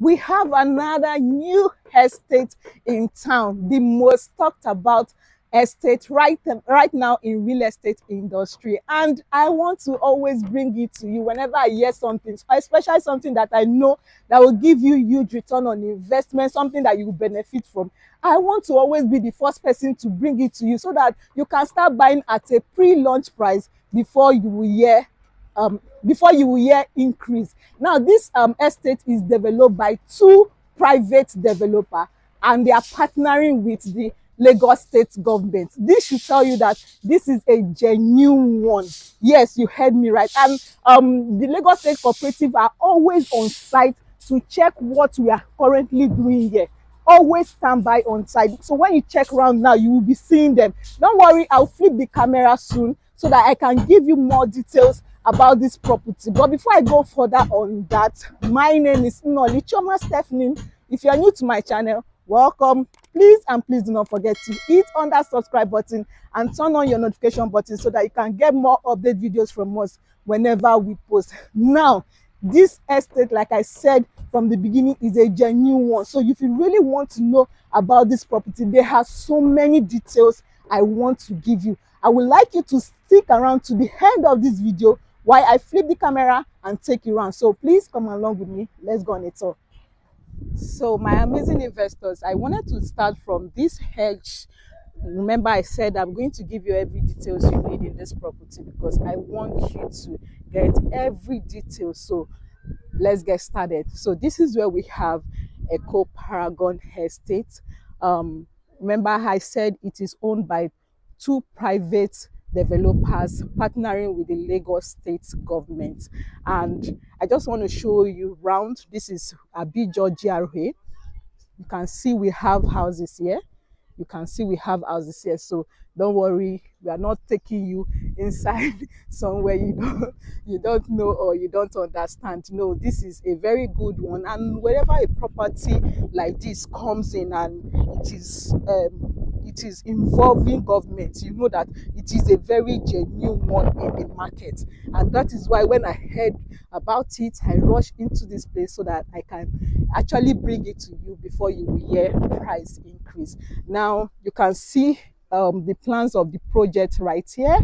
we have another new estate in town, the most talked about estate right now in real estate industry. And I want to always bring it to you whenever I hear something, especially something that I know that will give you huge return on investment, something that you will benefit from. I want to always be the first person to bring it to you so that you can start buying at a pre-launch price before you will hear increase. Now this estate is developed by two private developers, and they are partnering with the Lagos state government. This should tell you that this is a genuine one. Yes, you heard me right. And the Lagos state cooperative are always on site to check what we are currently doing here. Always stand by on site. So when you check around now, you will be seeing them. Don't worry, I'll flip the camera soon so that I can give you more details about this property. But before I go further on that, my name is Choma Stephanie. If you are new to my channel, welcome. Please do not forget to hit on that subscribe button and turn on your notification button so that you can get more update videos from us whenever we post. Now, this estate, like I said from the beginning, is a genuine one. So if you really want to know about this property, there are so many details I want to give you. I would like you to stick around to the end of this video while I flip the camera and take you around. So please come along with me. Let's go on a tour. So my amazing investors, I wanted to start from this hedge. Remember, I said I'm going to give you every details you need in this property because I want you to get every detail. So let's get started. So this is where we have EKO Paragon Estate. Remember, I said it is owned by two private developers partnering with the Lagos state government. And I just want to show you around. This is Abijo GRA. You can see we have houses here. You can see we have houses here. So don't worry, we are not taking you inside somewhere you don't know or you don't understand. No, this is a very good one. And wherever a property like this comes in and it is involving government, you know that it is a very genuine one in the market. And that is why when I heard about it, I rushed into this place so that I can actually bring it to you before you will hear price increase. Now you can see the plans of the project right here.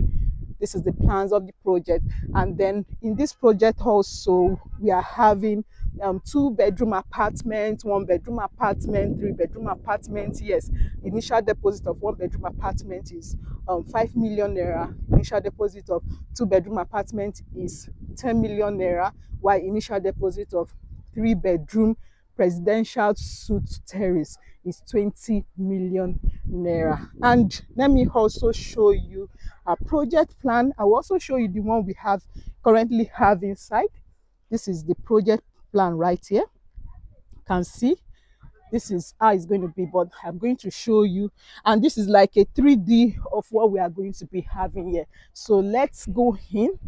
This is the plans of the project. And then in this project also we are having 2-bedroom apartment, 1-bedroom apartment, 3-bedroom apartment. Yes, initial deposit of 1-bedroom apartment is 5 million naira. Initial deposit of 2-bedroom apartment is 10 million naira, while initial deposit of 3-bedroom presidential suite terrace is 20 million naira. And let me also show you a project plan. I will also show you the one we currently have inside. This is the project plan right here. You can see this is how it's going to be, but I'm going to show you, and this is like a 3D of what we are going to be having here. So let's go in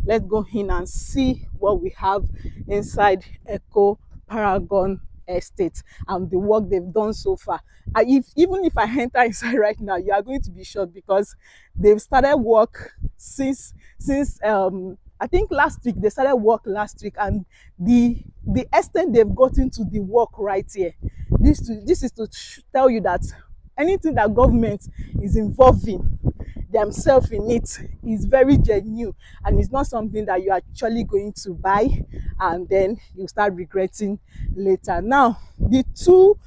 and see what we have inside EKO Paragon Estate and the work they've done so far. Even if I enter inside right now, you are going to be shocked because they've started work since I think last week. They started work last week, and the extent they've gotten to the work right here, this is to tell you that anything that government is involving themselves in it is very genuine, and it's not something that you're actually going to buy and then you start regretting later. Now the two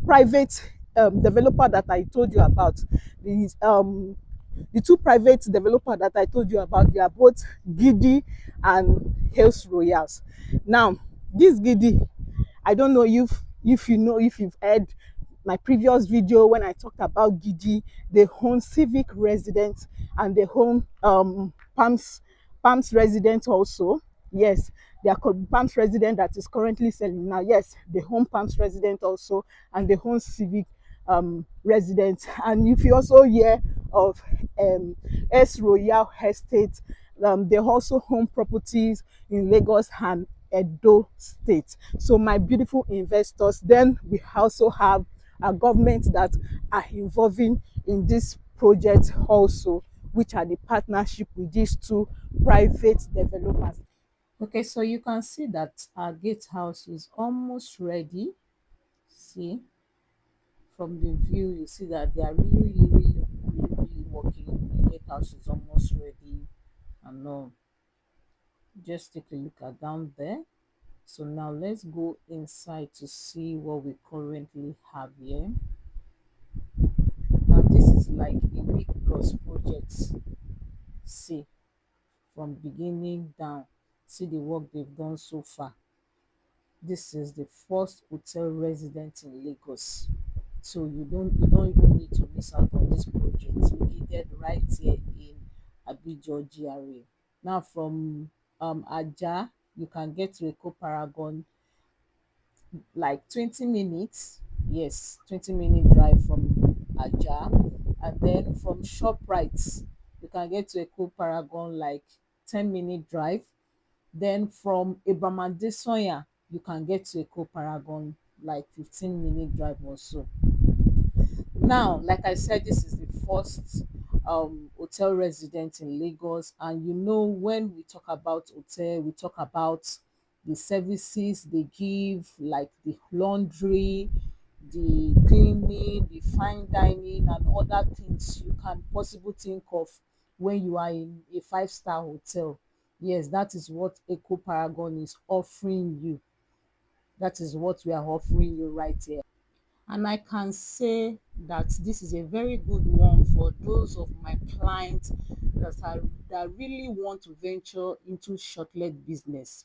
private developer that I told you about, the two private developers that I told you about, they are both Gidi and Hills Royals. Now this Gidi, I don't know if you've heard my previous video when I talked about Gidi. They own Civic Residence and they own Palms Residence also. Yes, they are called Palms Residence that is currently selling now. Yes, they own Palms Residence also, and they own Civic Residence. And if you also hear of S Royal Estate, they also own properties in Lagos and Edo State. So my beautiful investors, then we also have a government that are involving in this project also, which are the partnership with these two private developers. Okay, so you can see that our gatehouse is almost ready. See, from the view, you see that they are really working. The gatehouse is almost ready. And now, just take a look at down there. So now let's go inside to see what we currently have here. Now this is like a big plus project. See, from beginning down, see the work they've done so far. This is the first hotel resident in Lagos. So you don't even need to miss out on this project. Located right here in Abijo GRA. Now from Aja, you can get to EKO Paragon like 20 minutes. Yes, 20-minute drive from Aja. And then from ShopRite, you can get to EKO Paragon like 10-minute drive. Then from Ibadan, you can get to EKO Paragon like 15-minute drive or so. Now, like I said, this is the first hotel resident in Lagos, and you know, when we talk about hotel, we talk about the services they give, like the laundry, the cleaning, the fine dining, and other things you can possibly think of when you are in a five-star hotel. Yes, that is what EKO Paragon is offering you. That is what we are offering you right here. And I can say that this is a very good one for those of my clients that really want to venture into shortlet business,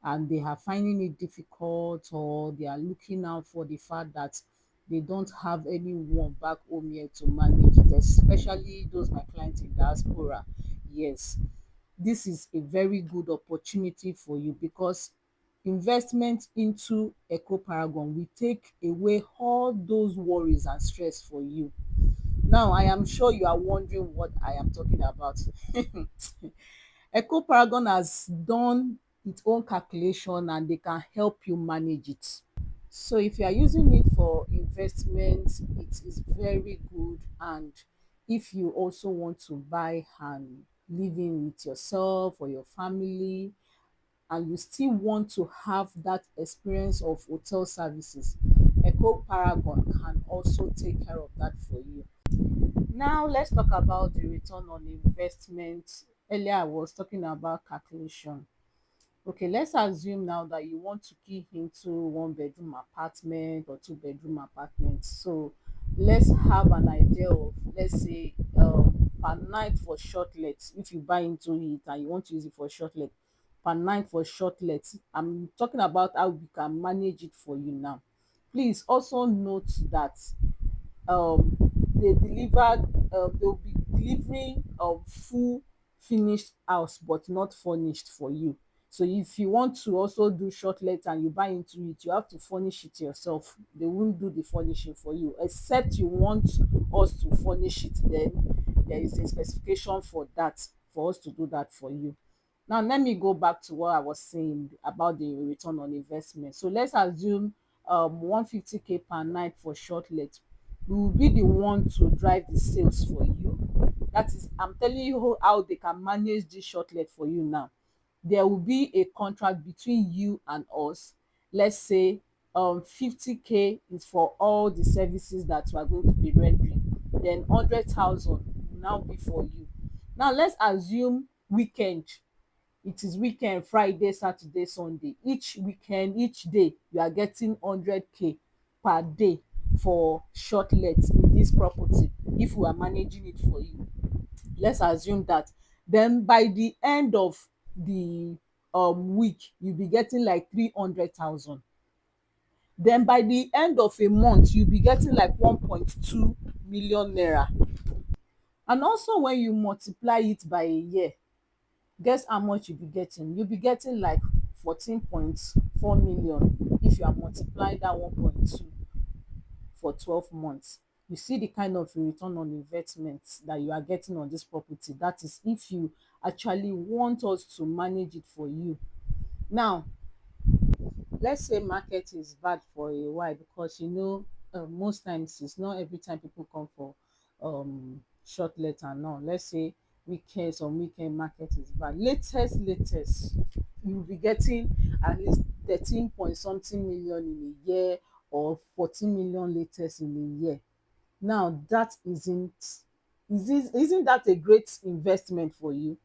and they are finding it difficult, or they are looking out for the fact that they don't have anyone back home here to manage it, especially those my clients in diaspora. Yes, this is a very good opportunity for you, because investment into EKO Paragon will take away all those worries and stress for you. Now, I am sure you are wondering what I am talking about. EKO Paragon has done its own calculation, and they can help you manage it. So if you are using it for investment, it is very good. And if you also want to buy and live in with yourself or your family, and you still want to have that experience of hotel services, EKO Paragon can also take care of that for you. Now let's talk about the return on investment. Earlier I was talking about calculation. Okay, let's assume now that you want to key into one-bedroom apartment or two-bedroom apartment. So let's have an idea of, let's say, per night for shortlet. If you buy into it and you want to use it for shortlet, per night for shortlet, I'm talking about how we can manage it for you now. Please also note that um they delivered they will be delivering full finished house but not furnished for you. So if you want to also do shortlet and you buy into it, you have to furnish it yourself. They won't do the furnishing for you, except you want us to furnish it. Then there is a specification for that, for us to do that for you. Now let me go back to what I was saying about the return on investment. So let's assume 150K per night for shortlet. We will be the one to drive the sales for you. That is, I'm telling you how they can manage this shortlet for you now. There will be a contract between you and us. Let's say 50K is for all the services that we are going to be rendering. Then 100,000 will now be for you. Now let's assume weekend. It is weekend, Friday, Saturday, Sunday. Each weekend, each day, you are getting 100K per day for shortlets in this property, if we are managing it for you. Let's assume that. Then by the end of the week, you'll be getting like 300,000. Then by the end of a month, you'll be getting like 1.2 million naira. And also, when you multiply it by a year, guess how much you'll be getting? You'll be getting like 14.4 million if you are multiplying that 1.2 for 12 months. You see the kind of return on investment that you are getting on this property. That is if you actually want us to manage it for you. Now, let's say market is bad for a while, because most times it's not every time people come for short let and all. Let's say weekends or weekend market is bad. Latest you'll be getting at least 13 point something million in a year, or 14 million latest in a year. Now that isn't that a great investment for you,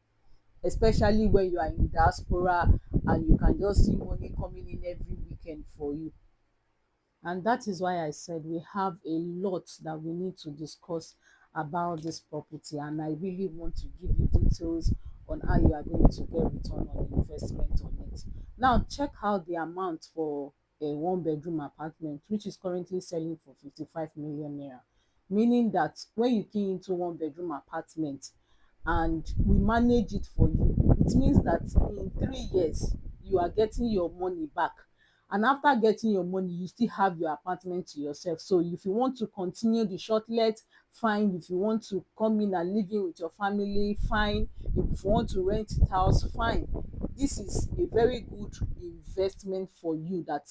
especially when you are in diaspora and you can just see money coming in every weekend for you. And that is why I said we have a lot that we need to discuss about this property, and I really want to give you details on how you are going to get return on investment on it. Now check out the amount for a one bedroom apartment, which is currently selling for 55 million naira, meaning that when you key into one bedroom apartment and we manage it for you, it means that in 3 years you are getting your money back, and after getting your money you still have your apartment to yourself. So if you want to continue the short let, fine. If you want to come in and live in with your family, fine. If you want to rent it out, fine. This is a very good investment for you that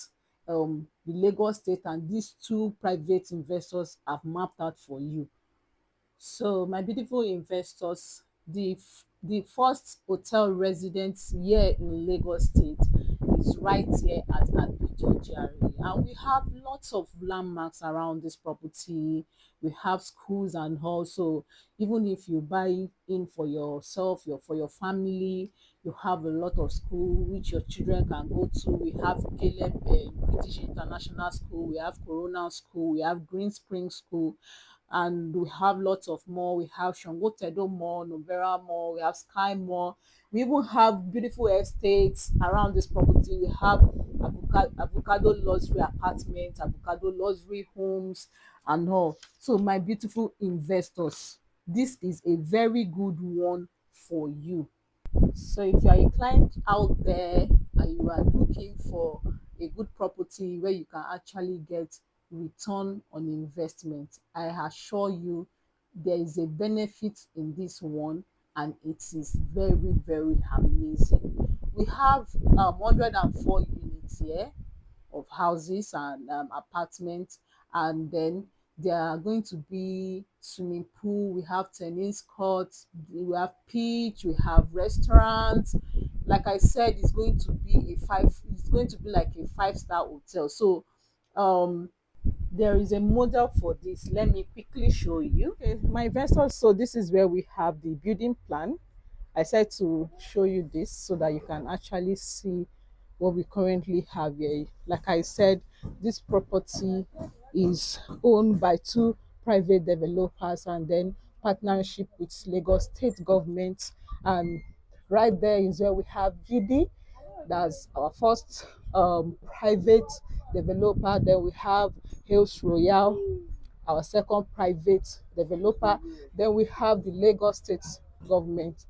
the Lagos State and these two private investors have mapped out for you. So my beautiful investors, the first hotel residence here in Lagos State is right here at Abijo Lekki, and we have lots of landmarks around this property. We have schools, and also even if you buy in for yourself, for your family, you have a lot of school which your children can go to. We have Caleb British International School, we have Corona School, we have Green Spring School, and we have lots of more. We have Shangotedo Mall, Novera Mall, we have Sky Mall. We even have beautiful estates around this property. We have avocado luxury apartments, avocado luxury homes, and all. So my beautiful investors, this is a very good one for you. So if you are a client out there and you are looking for a good property where you can actually get return on investment, I assure you there is a benefit in this one, and it is very, very amazing. We have 104 units here of houses and apartments, and then there are going to be swimming pool, we have tennis courts, we have pitch, we have restaurants. Like I said, it's going to be like a five-star hotel. So there is a model for this. Let me quickly show you. Okay, my investors, so this is where we have the building plan. I said to show you this so that you can actually see what we currently have here. Like I said, this property is owned by two private developers and then partnership with Lagos State government. And right there is where we have GD. That's our first private developer. Then we have Hills Royal, our second private developer. Then we have the Lagos State government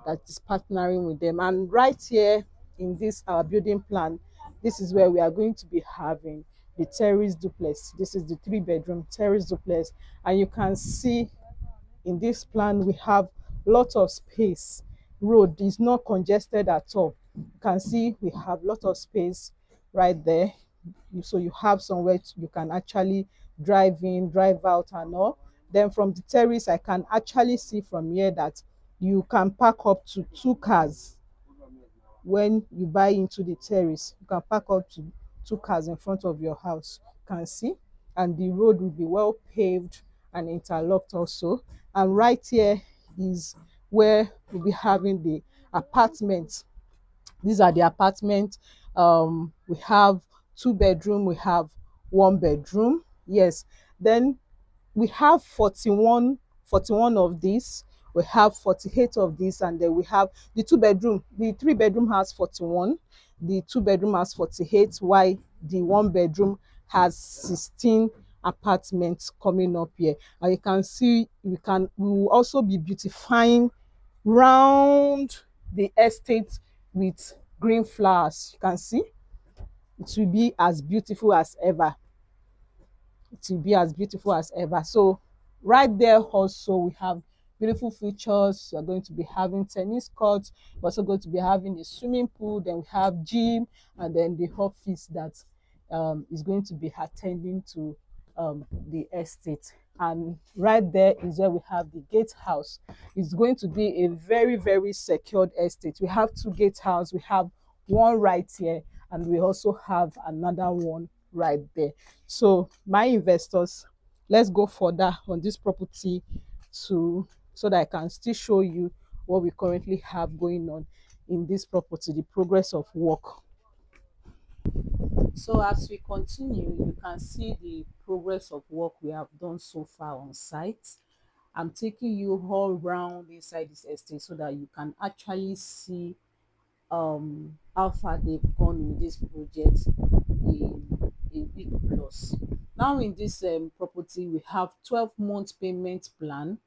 that is partnering with them. And right here in this our building plan, this is where we are going to be having the terrace duplex. This is the 3 bedroom terrace duplex, and you can see in this plan we have lots of space. Road is not congested at all. You can see we have lot of space right there. So you have somewhere you can actually drive in, drive out, and all. Then from the terrace, I can actually see from here that you can park up to 2 cars. When you buy into the terrace, you can park up to 2 cars in front of your house. You can see, and the road will be well paved and interlocked also. And right here is where we'll be having the apartments. These are the apartments. We have 2 bedroom, we have 1 bedroom. Yes. Then we have 41 of these. We have 48 of these, and then we have the 2 bedroom. The 3 bedroom has 41. The 2 bedroom has 48. While the 1 bedroom has 16 apartments coming up here. And you can see we will also be beautifying round the estate with green flowers. You can see it will be as beautiful as ever. It will be as beautiful as ever. So right there also we have beautiful features. We're going to be having tennis courts. We're also going to be having a swimming pool. Then we have gym, and then the office that is going to be attending to the estate. and right there is where we have the gatehouse. It's going to be a very, very secured estate. We have two gatehouse, we have one right here, and we also have another one right there. So my investors, let's go further on this property to so that I can still show you what we currently have going on in this property, the progress of work. So as we continue, you can see the progress of work we have done so far on site. I'm taking you all round inside this estate so that you can actually see how far they've gone with this project in a week plus. Now in this property, we have 12-month payment plan.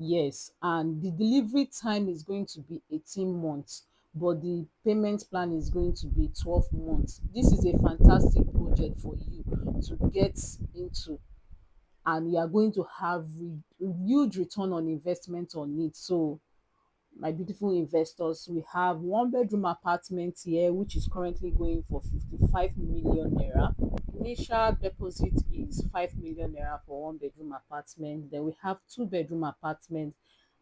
Yes, and the delivery time is going to be 18 months, but the payment plan is going to be 12 months. This is a fantastic project for you to get into, and you are going to have huge return on investment on it. So my beautiful investors, we have one bedroom apartment here which is currently going for 55 million naira. Initial deposit is 5 million naira for one bedroom apartment. Then we have two bedroom apartment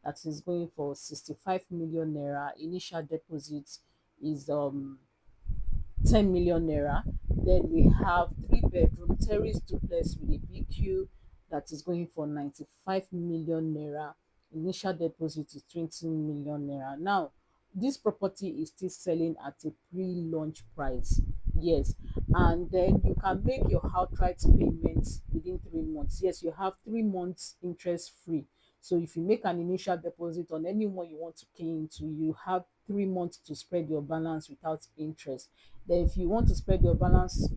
that is going for 65 million naira. Initial deposit is 10 million naira. Then we have three-bedroom terrace duplex with a BQ that is going for 95 million naira. Initial deposit is 20 million naira. Now, this property is still selling at a pre-launch price. Yes, and then you can make your outright payments within 3 months. Yes, you have 3 months interest free. So if you make an initial deposit on anyone you want to key into, you have 3 months to spread your balance without interest. Then if you want to spread your balance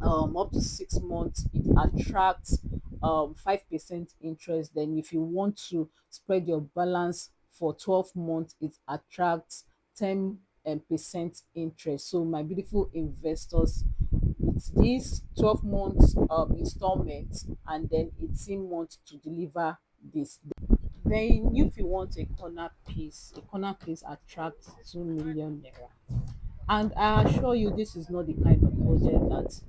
up to 6 months, it attracts 5% interest. Then if you want to spread your balance for 12 months, it attracts 10% interest. So my beautiful investors, with this 12 months installment and then 18 months to deliver this. Then if you want a corner piece attracts 2 million naira. And I assure you, this is not the kind of project that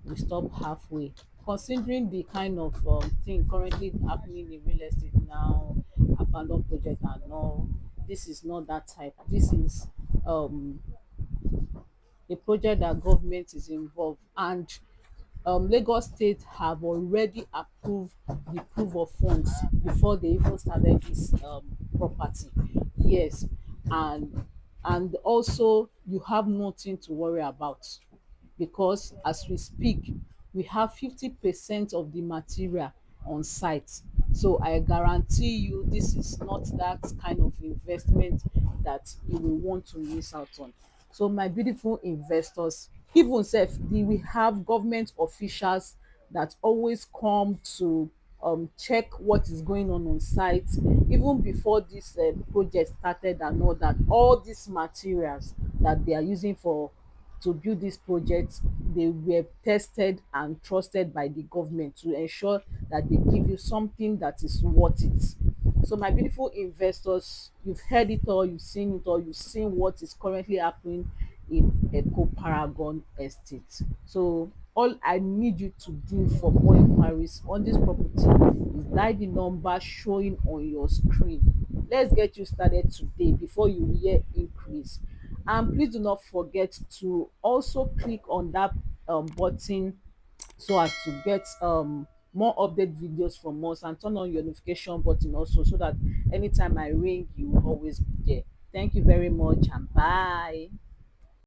we stop halfway. Considering the kind of thing currently happening in real estate now, abandoned project and all, this is not that type. This is um, a project that government is involved, and Lagos State have already approved the proof of funds before they even started this property. Yes, and also you have nothing to worry about, because as we speak, we have 50% of the material on site. So I guarantee you this is not that kind of investment that you will want to miss out on. So my beautiful investors, even sef we have government officials that always come to check what is going on site even before this project started, and all that. All these materials that they are using for to build this project, they were tested and trusted by the government to ensure that they give you something that is worth it. So my beautiful investors, you've heard it all, you've seen it all, you've seen what is currently happening in EKO Paragon Estate. So all I need you to do for more inquiries on this property is dial the number showing on your screen. Let's get you started today before you hear increase. And please do not forget to also click on that button so as to get more update videos from us, and turn on your notification button also, so that anytime I ring you will always be there. Thank you very much, and bye.